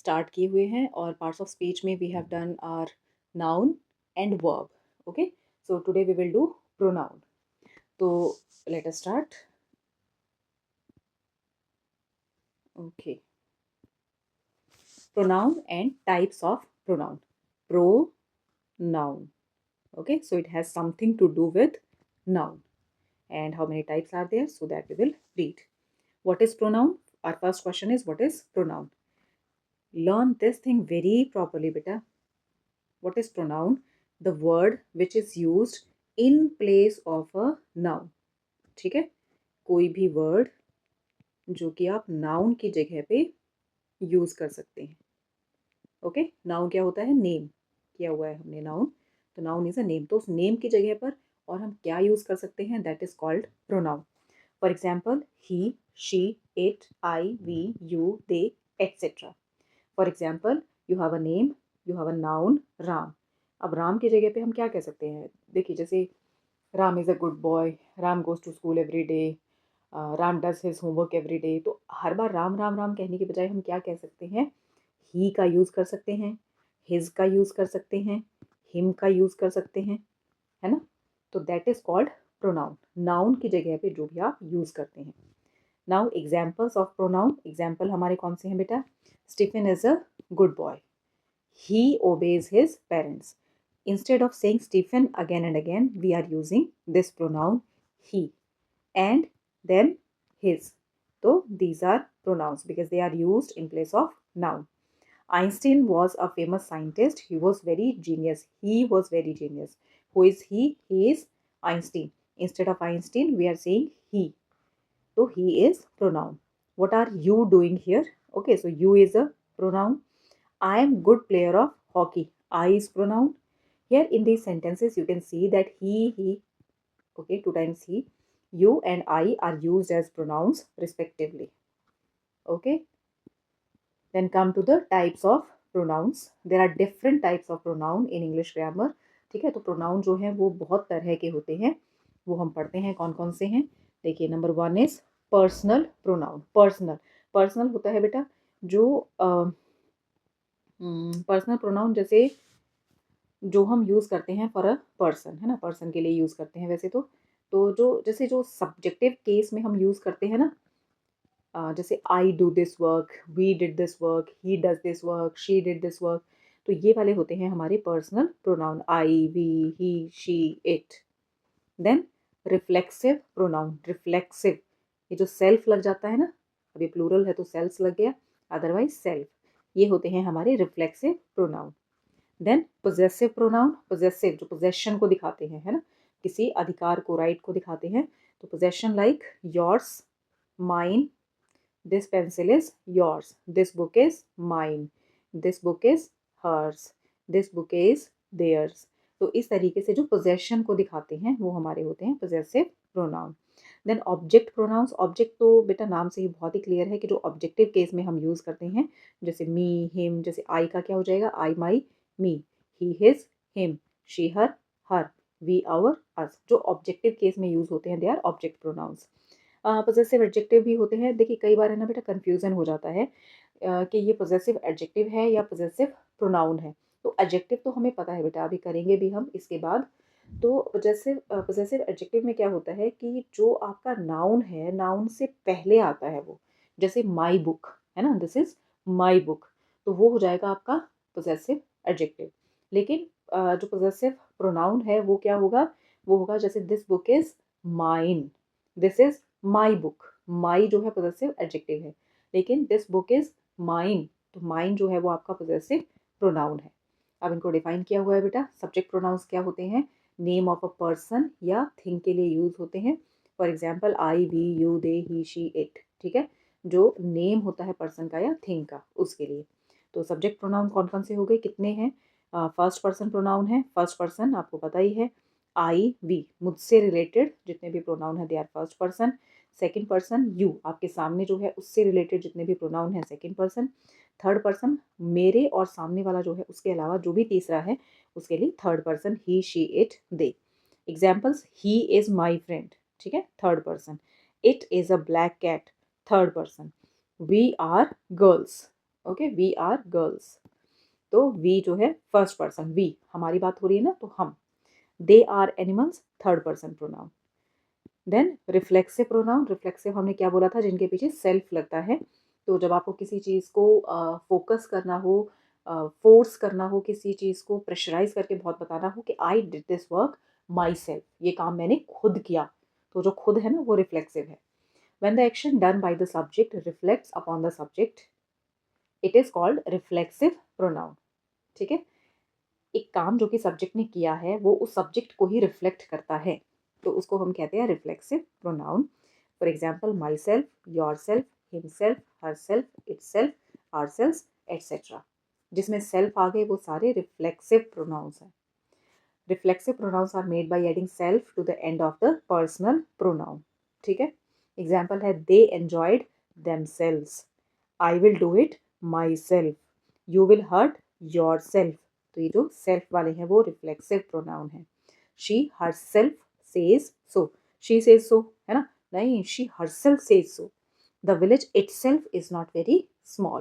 Start किए हुए हैं और पार्ट्स ऑफ स्पीच में we have done are noun and verb. Okay, so today we will do pronoun. तो let us start. Okay, pronoun and types of pronoun. Pronoun. Okay, so it has something to do with noun. And how many types are there? So that we will read. What is pronoun? Our first question is, what is pronoun? Learn this thing very properly, beta. What is pronoun? The word which is used in place of a noun. ठीक है, कोई भी word जो कि आप noun की जगह पे यूज कर सकते हैं. ओके, नाउन क्या होता है? नेम किया हुआ है हमने नाउन, तो नाउन इज अ नेम. तो उस नेम की जगह पर और हम क्या यूज कर सकते हैं? That is called pronoun. For example, he, she, it, I, we, you, they, etcetera. For example, you have a name, you have a noun Ram. अब राम की जगह पे हम क्या कह सकते हैं? देखिए, जैसे Ram is a good boy, Ram goes to school every day, Ram does his homework every day. तो हर बार राम राम राम कहने के बजाय हम क्या कह सकते हैं? ही का यूज़ कर सकते हैं, हिज का यूज़ कर सकते हैं, हिम का यूज़ कर सकते हैं, है ना? तो that is called pronoun. Noun की जगह पे जो भी आप यूज़ करते हैं. Now examples of pronoun. Example हमारे कौन से हैं बेटा? Stephen is a good boy. He obeys his parents. Instead of saying Stephen again and again, we are using this pronoun he and then his. So these are pronouns because they are used in place of noun. Einstein was a famous scientist. He was very genius. He was very genius. Who is he? He is Einstein. Instead of Einstein, we are saying he. So he is pronoun. What are you doing here? Okay, so you is a pronoun. I am good player of hockey. I is pronoun. Here in these sentences, you can see that he, okay, 2 times he, you and I are used as pronouns respectively. Okay. Then come to the types of pronouns. There are different types of pronoun in English grammar. ठीक है, तो pronoun जो हैं वो बहुत तरह के होते हैं. वो हम पढ़ते हैं कौन कौन से हैं. देखिए, number 1 is personal pronoun. Personal होता है बेटा जो पर्सनल प्रोनाउन जैसे जो हम यूज़ करते हैं फॉर अ पर्सन, है ना, पर्सन के लिए यूज़ करते हैं वैसे तो जो जैसे जो सब्जेक्टिव केस में हम यूज़ करते हैं ना, जैसे I do this work, we did this work, he does this work, she did this work. तो ये वाले होते हैं हमारे personal pronoun, I, we, he, she, it. Then reflexive pronoun. Reflexive, ये जो सेल्फ लग जाता है ना, अभी प्लूरल है तो सेल्स लग गया, अदरवाइज सेल्फ, ये होते हैं हमारे reflexive pronoun. Then possessive pronoun. Possessive जो पोजेशन को दिखाते हैं, है ना, किसी अधिकार को, राइट को दिखाते हैं. तो possession like yours, mine, this pencil is yours, this book is mine, this book is hers, this book is theirs. तो इस तरीके से जो पोजेशन को दिखाते हैं वो हमारे होते हैं possessive pronoun. Then object pronouns. Object तो बेटा नाम से ही बहुत ही क्लियर है कि जो ऑब्जेक्टिव केस में हम यूज़ करते हैं, जैसे मी, हिम. जैसे आई का क्या हो जाएगा? I, my, me. He, his, him. She, her, her. We, our, us. जो ऑब्जेक्टिव केस में यूज़ होते हैं they are object pronouns. Possessive adjective भी होते हैं. देखिए, कई बार है ना बेटा कन्फ्यूज़न हो जाता है कि ये पोजेसिव एडजेक्टिव है या पोजेसिव प्रोनाउन है. तो एडजेक्टिव तो हमें पता है बेटा, अभी करेंगे भी हम इसके बाद. तो पोजेसिव एडजेक्टिव में क्या होता है कि जो आपका नाउन है, नाउन से पहले आता है वो. जैसे माई बुक, है ना, दिस इज माई बुक. तो वो हो जाएगा आपका पोजेसिव एडजेक्टिव. लेकिन जो पोजेसिव प्रोनाउन है वो क्या होगा? वो होगा जैसे this book is mine, this is my book. My जो है पोजेसिव एडजेक्टिव है, लेकिन दिस बुक इज माइन, तो माइन जो है वो आपका पोजेसिव प्रोनाउन है. अब इनको डिफाइन किया हुआ है बेटा. सब्जेक्ट प्रोनाउंस क्या होते हैं? नेम ऑफ अ पर्सन या थिंग के लिए यूज होते हैं. For example, I, we, you, they, he, she, it. ठीक है, जो नेम होता है पर्सन का या थिंग का, उसके लिए. तो सब्जेक्ट प्रोनाउन कौन कौन से हो गए? कितने हैं? फर्स्ट पर्सन प्रोनाउन है. फर्स्ट पर्सन आपको पता ही है, आई, वी, मुझसे रिलेटेड जितने भी प्रोनाउन है they are first person. Second person you, आपके सामने जो है उससे रिलेटेड जितने भी प्रोनाउन है सेकेंड पर्सन. थर्ड पर्सन मेरे और सामने वाला जो है उसके अलावा जो भी तीसरा है उसके लिए third person, he, she, it, they. Examples, he is my friend, ठीक है, third person. It is a black cat, third person. We are girls, okay, we are girls. तो वी जो है फर्स्ट पर्सन, वी हमारी बात हो रही है ना, तो हम। They are animals, third person pronoun. Then reflexive pronoun, reflexive हमने क्या बोला था, जिनके पीछे सेल्फ लगता है। तो जब आपको किसी चीज़ को फोकस करना हो, फोर्स करना हो, किसी चीज़ को प्रेशराइज करके बहुत बताना हो कि I did this work my self, ये काम मैंने खुद किया, तो जो खुद है ना वो रिफ्लेक्सिव है। When the action done by the subject reflects upon the subject, it is called reflexive pronoun. ठीक है, एक काम जो कि सब्जेक्ट ने किया है वो उस सब्जेक्ट को ही रिफ्लेक्ट करता है, तो उसको हम कहते हैं reflexive pronoun. For example, myself, yourself, himself, herself, itself, ourself, etcetera. जिसमें सेल्फ आ गए वो सारे रिफ्लेक्सिव प्रोनाउंस हैं। Reflexive pronouns are made by adding self to the end of the personal pronoun. ठीक है, example है, they enjoyed themselves, I will do it myself, you will hurt yourself. तो ये जो self वाले हैं वो रिफ्लेक्सिव प्रोनाउन है। She herself says so, she says so है ना, नहीं, she herself says so. The village itself is not very small.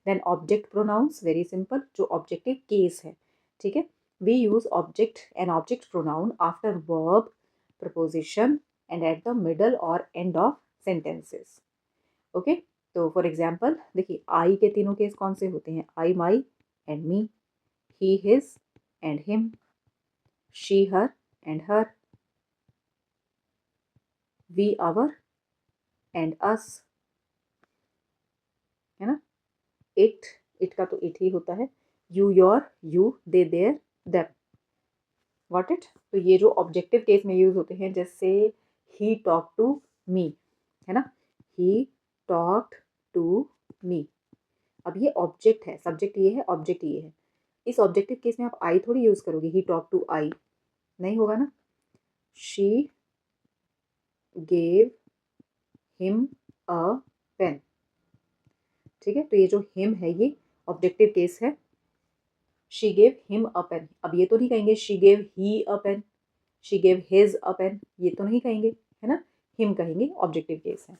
Then object pronouns, very simple, जो ऑब्जेक्टिव केस है। ठीक है, we use object pronoun after verb, preposition and at the middle or end of sentences. Okay, तो for example देखिए, I के तीनों case कौन से होते हैं, I my and me, he his and him, she her and her, we our and us, है ना। इट, इट का तो इट ही होता है, you your, you they their them. Got it. तो ये जो ऑब्जेक्टिव केस में यूज होते हैं, जैसे ही टॉक टू मी, है ना, ही टॉक्ड टू मी। अब ये ऑब्जेक्ट है, सब्जेक्ट ये है, ऑब्जेक्ट ये है। इस ऑब्जेक्टिव केस में आप आई थोड़ी यूज करोगे, ही टॉक टू आई, नहीं होगा ना। She gave him a pen. ठीक है, तो ये जो हिम है ये ऑब्जेक्टिव केस है। She gave him a pen, अब ये तो नहीं कहेंगे she gave he a pen, she gave his a pen, ये तो नहीं कहेंगे, है ना, हिम कहेंगे, ऑब्जेक्टिव केस है।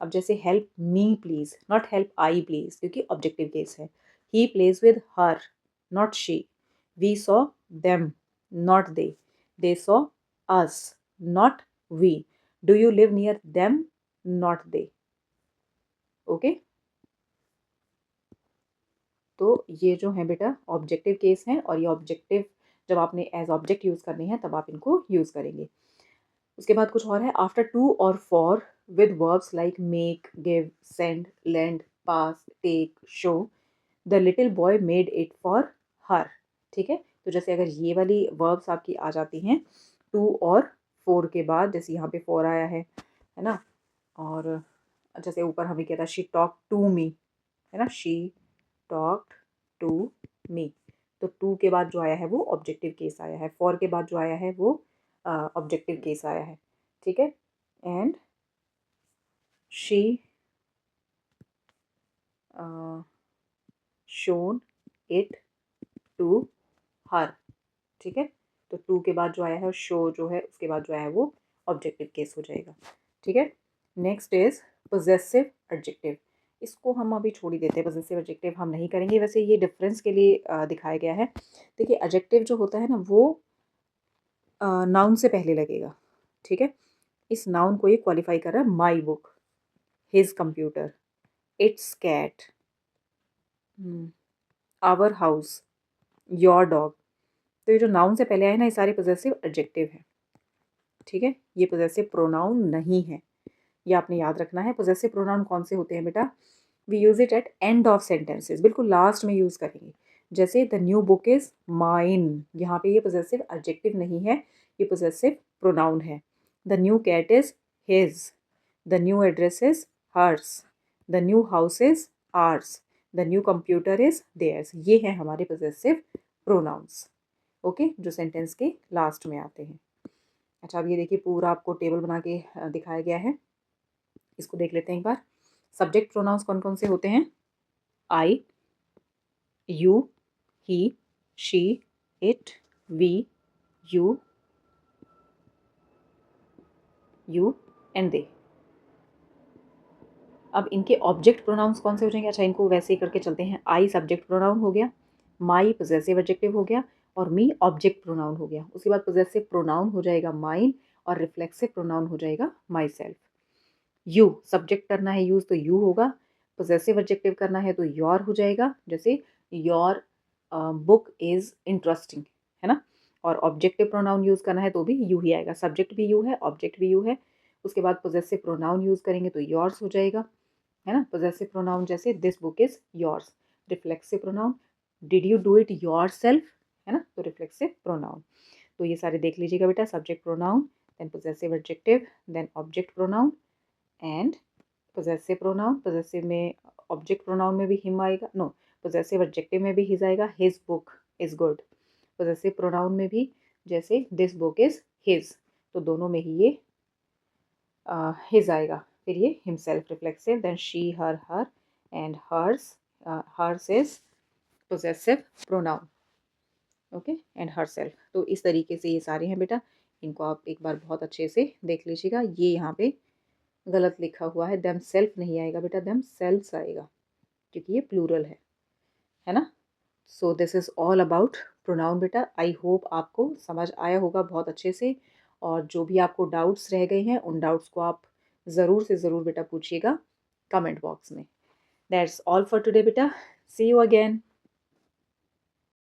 अब जैसे help me please, not help I please, क्योंकि ऑब्जेक्टिव केस है। He plays with her, not she, we saw them, not they saw us, not we, do you live near them, not they. Okay, तो ये जो है बेटा objective case हैं, और ये ऑब्जेक्टिव जब आपने एज ऑब्जेक्ट यूज़ करने हैं तब आप इनको यूज़ करेंगे। उसके बाद कुछ और है, आफ्टर टू और for with verbs like make, give, send, lend, pass, take, show, the little boy made it for her. ठीक है, तो जैसे अगर ये वाली वर्ब्स आपकी आ जाती हैं टू और फोर के बाद, जैसे यहाँ पे फोर आया है ना, और जैसे ऊपर हमें क्या था, शी टॉक टू मी, है ना, शी टॉक्ड टू मी। तो टू के बाद जो आया है वो ऑब्जेक्टिव केस आया है, फॉर के बाद जो आया है वो ऑब्जेक्टिव केस आया है। ठीक है, and she shown it to her. ठीक है, तो टू के बाद जो आया है, शो जो है उसके बाद जो आया है वो ऑब्जेक्टिव केस हो जाएगा। ठीक है, नेक्स्ट इज पोजेसिव एडजेक्टिव। इसको हम अभी छोड़ ही देते हैं, पोजेसिव एडजेक्टिव हम नहीं करेंगे, वैसे ये डिफरेंस के लिए दिखाया गया है। देखिए, एडजेक्टिव जो होता है ना वो नाउन से पहले लगेगा। ठीक है, इस नाउन को ये क्वालिफाई कर रहा है, my book, his computer, its cat, our house, your dog. तो ये जो नाउन से पहले आए ना, ये सारे पोजेसिव एडजेक्टिव हैं। ठीक है, ये पोजेसिव प्रोनाउन नहीं है, ये आपने याद रखना है। पोजेसिव प्रोनाउन कौन से होते हैं बेटा, we use it at end of sentences, बिल्कुल लास्ट में यूज करेंगे। जैसे the new book is mine, यहाँ पे ये पोजेसिव एडजेक्टिव नहीं है, ये पोजेसिव प्रोनाउन है। The new cat is his, the new address is hers, the new house is ours, the new computer is theirs. ये हैं हमारे पोजेसिव प्रोनाउंस। ओके, जो सेंटेंस के लास्ट में आते हैं। अच्छा, अब ये देखिए पूरा आपको टेबल बना के दिखाया गया है, इसको देख लेते हैं एक बार। सब्जेक्ट प्रोनाउंस कौन कौन से होते हैं, I, you, he, she, it, we, you, you and they. अब इनके ऑब्जेक्ट प्रोनाउंस कौन से हो जाएंगे? अच्छा, इनको वैसे ही करके चलते हैं। आई सब्जेक्ट प्रोनाउन हो गया, माई पोजेसिव एडजेक्टिव हो गया, और मी ऑब्जेक्ट प्रोनाउन हो गया। उसके बाद पोजेसिव प्रोनाउन हो जाएगा माइन, और रिफ्लेक्सिव प्रोनाउन हो जाएगा माई सेल्फ। यू सब्जेक्ट करना है यूज़ तो यू होगा, पोजेसिव एडजेक्टिव करना है तो योर हो जाएगा, जैसे योर बुक इज़ इंटरेस्टिंग, है ना। और ऑब्जेक्टिव प्रोनाउन यूज़ करना है तो भी यू ही आएगा, सब्जेक्ट भी यू है, ऑब्जेक्ट भी यू है। उसके बाद पोजेसिव प्रोनाउन यूज़ करेंगे तो योर्स हो जाएगा, है ना। पोजेसिव प्रोनाउन जैसे this book is yours. Reflexive pronoun did you do it your self, है ना, तो रिफ्लेक्सिव प्रोनाउन। तो ये सारे देख लीजिएगा बेटा, subject pronoun, then possessive adjective, then object pronoun and possessive pronoun. Possessive में ऑब्जेक्ट प्रोनाउन में भी हिम आएगा, नो, पोजेसिव एडजेक्टिव में भी हिज आएगा, his book is good. Possessive pronoun में भी जैसे दिस बुक इज़ हिज, तो दोनों में ही ये हिज आएगा। फिर ये himself reflexive, then she her her and hers, hers is possessive pronoun, okay, and herself. तो इस तरीके से ये सारे हैं बेटा, इनको आप एक बार बहुत अच्छे से देख लीजिएगा। ये यहाँ पे गलत लिखा हुआ है, देम सेल्फ नहीं आएगा बेटा, देम सेल्फ्स आएगा, क्योंकि ये प्लूरल है ना। So this is all about pronoun बेटा। आई होप आपको समझ आया होगा बहुत अच्छे से, और जो भी आपको डाउट्स रह गए हैं उन डाउट्स को आप ज़रूर से ज़रूर बेटा पूछिएगा कमेंट बॉक्स में। दैट्स ऑल फॉर टुडे बेटा, सी यू अगेन।